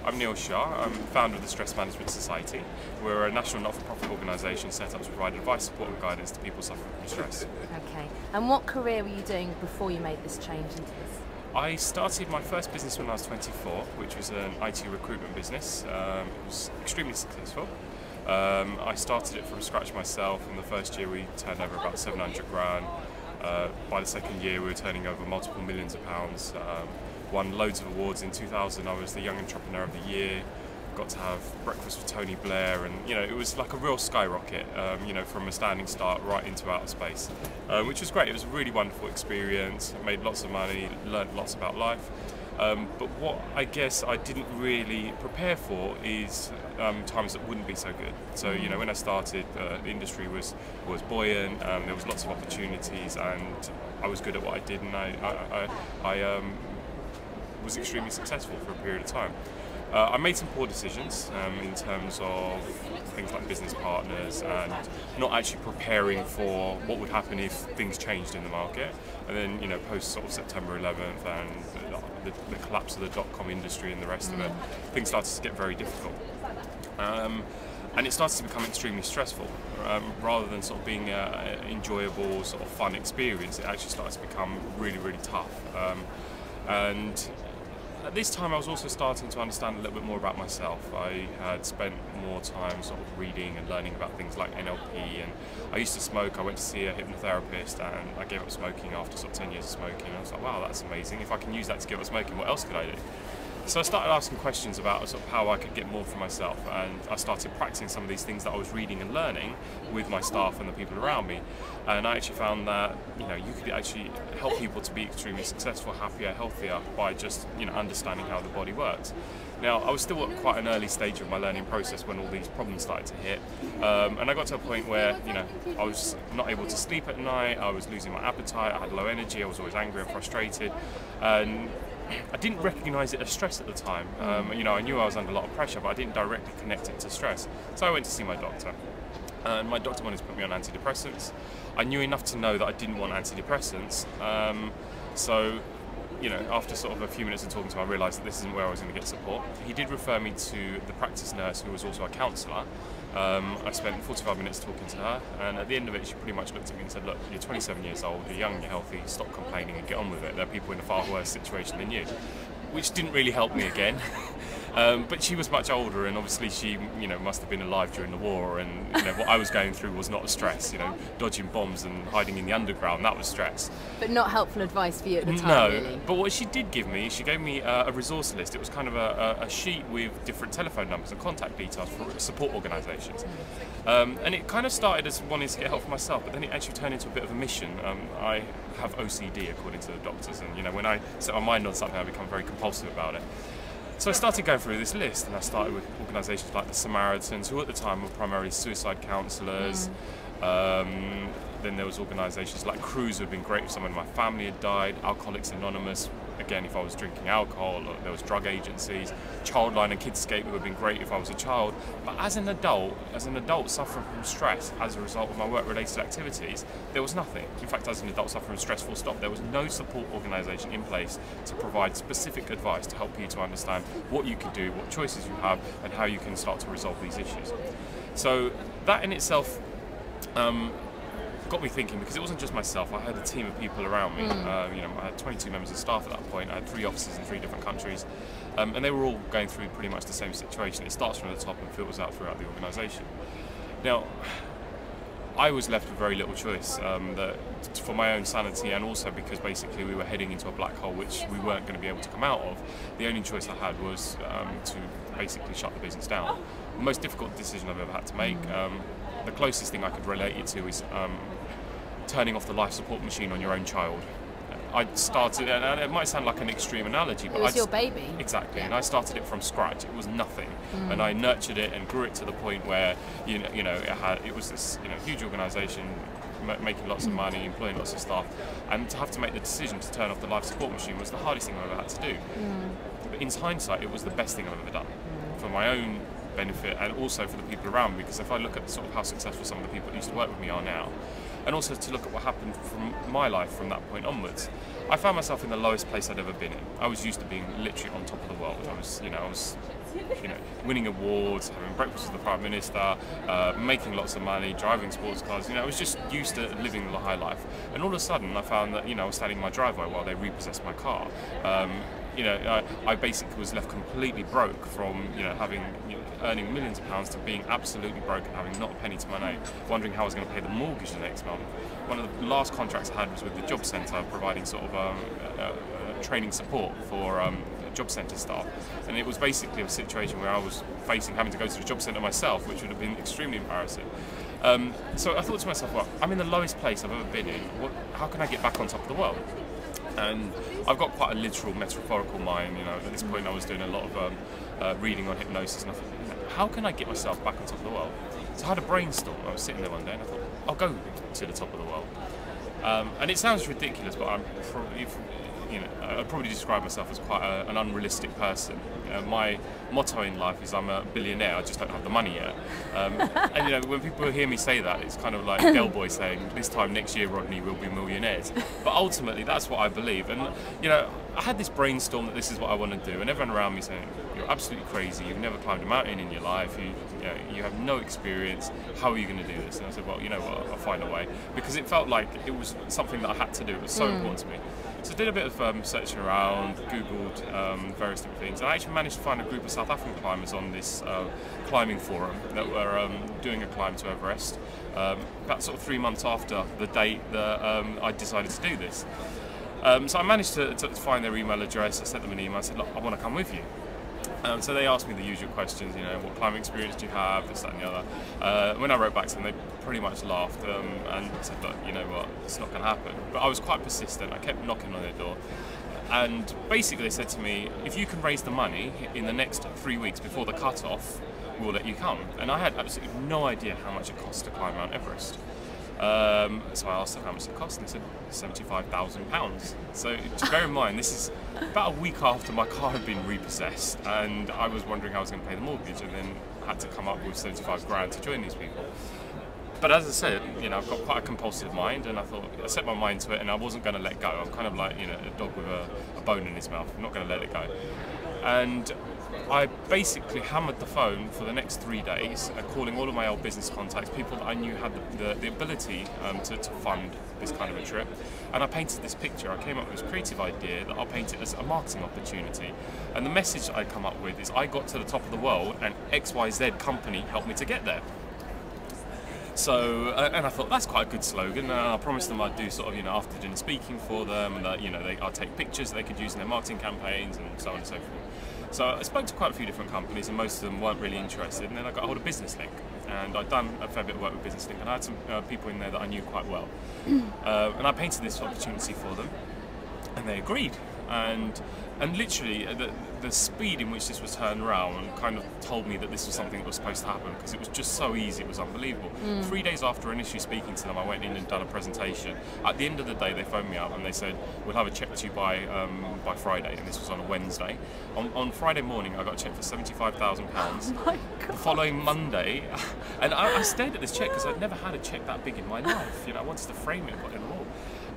I'm Neil Shah. I'm founder of the Stress Management Society. We're a national not-for-profit organisation set up to provide advice, support and guidance to people suffering from stress. Okay. And what career were you doing before you made this change into this? I started my first business when I was 24, which was an IT recruitment business. It was extremely successful. I started it from scratch myself. In the first year we turned over about 700 grand. By the second year we were turning over multiple millions of pounds. Won loads of awards. In 2000 I was the Young Entrepreneur of the Year. Got to have breakfast with Tony Blair, and it was like a real skyrocket, from a standing start right into outer space, which was great. It was a really wonderful experience. Made lots of money, learned lots about life. But what I guess I didn't really prepare for is times that wouldn't be so good. So when I started, the industry was buoyant. There was lots of opportunities, and I was good at what I did, and I was extremely successful for a period of time. I made some poor decisions in terms of things like business partners and not actually preparing for what would happen if things changed in the market. And then, post sort of September 11th and the collapse of the dot-com industry and the rest of it, things started to get very difficult. And it started to become extremely stressful. Rather than sort of being an enjoyable, sort of fun experience, it actually started to become really, really tough. And at this time I was also starting to understand a little bit more about myself. I had spent more time sort of reading and learning about things like NLP, and I used to smoke. I went to see a hypnotherapist and I gave up smoking after sort of 10 years of smoking. And I was like, wow, that's amazing. If I can use that to give up smoking, what else could I do? So I started asking questions about sort of how I could get more for myself, and I started practicing some of these things that I was reading and learning with my staff and the people around me. And I actually found that you could actually help people to be extremely successful, happier, healthier by just understanding how the body works. Now, I was still at quite an early stage of my learning process when all these problems started to hit, and I got to a point where I was not able to sleep at night. I was losing my appetite. I had low energy. I was always angry and frustrated, and I didn't recognise it as stress at the time. I knew I was under a lot of pressure, but I didn't directly connect it to stress. So I went to see my doctor, and my doctor wanted to put me on antidepressants. I knew enough to know that I didn't want antidepressants. So after sort of a few minutes of talking to him, I realised that this isn't where I was going to get support. He did refer me to the practice nurse, who was also a counsellor. I spent 45 minutes talking to her, and at the end of it she pretty much looked at me and said, look, you're 27 years old, you're young, you're healthy, stop complaining and get on with it. There are people in a far worse situation than you. Which didn't really help me again. But she was much older, and obviously she must have been alive during the war, and what I was going through was not a stress. Dodging bombs and hiding in the underground, that was stress. But not helpful advice for you at the time, no, really. But what she did give me, she gave me a resource list. It was kind of a sheet with different telephone numbers and contact details for support organisations. And it kind of started as wanting to get help for myself, but then it actually turned into a bit of a mission. I have OCD, according to the doctors, and when I set my mind on something I become very compulsive about it. So I started going through this list, and I started with organisations like the Samaritans, who at the time were primarily suicide counsellors. Then there was organisations like Cruise, who had been great if someone in my family had died. Alcoholics Anonymous, again, if I was drinking alcohol. Or there was drug agencies. Childline and Kidscape, who had been great if I was a child. But as an adult suffering from stress as a result of my work-related activities, there was nothing. In fact, as an adult suffering from stress, full stop, there was no support organisation in place to provide specific advice to help you to understand what you can do, what choices you have, and how you can start to resolve these issues. So that in itself got me thinking, because it wasn't just myself. I had a team of people around me. I had 22 members of staff at that point. I had 3 offices in 3 different countries, and they were all going through pretty much the same situation. It starts from the top and filters out throughout the organisation. Now, I was left with very little choice, for my own sanity, and also because basically we were heading into a black hole which we weren't going to be able to come out of. The only choice I had was to basically shut the business down. The most difficult decision I've ever had to make. The closest thing I could relate it to is turning off the life support machine on your own child. I started, and it might sound like an extreme analogy, but it was your baby. Exactly, yeah. And I started it from scratch. It was nothing, and I nurtured it and grew it to the point where it was this huge organisation, making lots of money, employing lots of staff, and to have to make the decision to turn off the life support machine was the hardest thing I've ever had to do. But in hindsight, it was the best thing I've ever done for my own benefit and also for the people around me, because if I look at sort of how successful some of the people that used to work with me are now, and also to look at what happened from my life from that point onwards, I found myself in the lowest place I'd ever been in. I was used to being literally on top of the world. I was winning awards, having breakfast with the Prime Minister, making lots of money, driving sports cars. I was just used to living the high life. And all of a sudden I found that, I was standing in my driveway while they repossessed my car. I basically was left completely broke from, earning millions of pounds to being absolutely broke and having not a penny to my name, wondering how I was going to pay the mortgage the next month. One of the last contracts I had was with the job centre, providing sort of training support for job centre staff, and it was basically a situation where I was having to go to the job centre myself, which would have been extremely embarrassing. So I thought to myself, well, I'm in the lowest place I've ever been in. How can I get back on top of the world? And I've got quite a literal, metaphorical mind. At this point I was doing a lot of reading on hypnosis, and I thought, how can I get myself back on top of the world? So I had a brainstorm. I was sitting there one day and I thought, I'll go to the top of the world. And it sounds ridiculous, but I'd probably describe myself as quite an unrealistic person. My motto in life is I'm a billionaire, I just don't have the money yet. And when people hear me say that, it's kind of like Del Boy saying, this time next year, Rodney, we'll be millionaires. But ultimately, that's what I believe. And I had this brainstorm that this is what I want to do, and everyone around me saying, you're absolutely crazy, you've never climbed a mountain in your life, you have no experience, how are you going to do this? And I said, well, I'll find a way, because it felt like it was something that I had to do. It was so important to me. So I did a bit of searching around, Googled various different things, and I actually managed to find a group of South African climbers on this climbing forum that were doing a climb to Everest, about sort of 3 months after the date that I decided to do this. So I managed to find their email address. I sent them an email. I said, look, I want to come with you. So they asked me the usual questions, what climbing experience do you have, this, that and the other. When I wrote back to them, they pretty much laughed and said, look, you know what, it's not going to happen. But I was quite persistent. I kept knocking on their door. And basically they said to me, if you can raise the money in the next 3 weeks before the cut-off, we'll let you come. And I had absolutely no idea how much it costs to climb Mount Everest. So I asked them how much it cost, and they said £75,000. So to bear in mind, this is about a week after my car had been repossessed, and I was wondering how I was going to pay the mortgage, and then had to come up with 75 grand to join these people. But as I said, I've got quite a compulsive mind, and I set my mind to it, and I wasn't going to let go. I'm kind of like, a dog with a bone in his mouth. I'm not going to let it go. And I basically hammered the phone for the next 3 days, calling all of my old business contacts, people that I knew had the ability to fund this kind of a trip. And I painted this picture. I came up with this creative idea that I'll paint it as a marketing opportunity. And the message I come up with is, I got to the top of the world and XYZ company helped me to get there. So, and I thought that's quite a good slogan. I promised them I'd do sort of, after dinner speaking for them, and that, I'd take pictures they could use in their marketing campaigns and so on and so forth. So I spoke to quite a few different companies, and most of them weren't really interested. And then I got hold of Business Link, and I'd done a fair bit of work with Business Link, and I had some people in there that I knew quite well. And I painted this opportunity for them, and they agreed. And literally, the speed in which this was turned around kind of told me that this was something that was supposed to happen, because it was just so easy, it was unbelievable. 3 days after initially speaking to them, I went in and done a presentation. At the end of the day, they phoned me up and they said, we'll have a check to you by Friday, and this was on a Wednesday. On Friday morning, I got a check for £75,000. Oh my God. The following Monday, and I stared at this check because I'd never had a check that big in my life. I wanted to frame it and put it on the wall.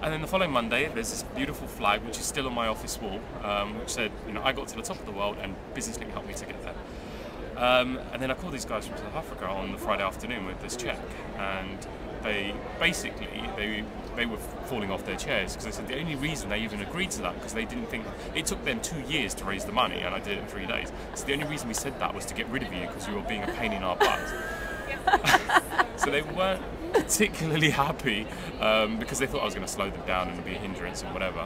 And then the following Monday, there's this beautiful flag, which is still on my office wall, which said, I got to the top of the world and Business Link helped me to get there. And then I called these guys from South Africa on the Friday afternoon with this check, and they basically, they were falling off their chairs, because they said the only reason they even agreed to that, because they didn't think, it took them 2 years to raise the money, and I did it in 3 days. So the only reason we said that was to get rid of you, because you were being a pain in our butt. So they weren't particularly happy, because they thought I was going to slow them down and be a hindrance and whatever.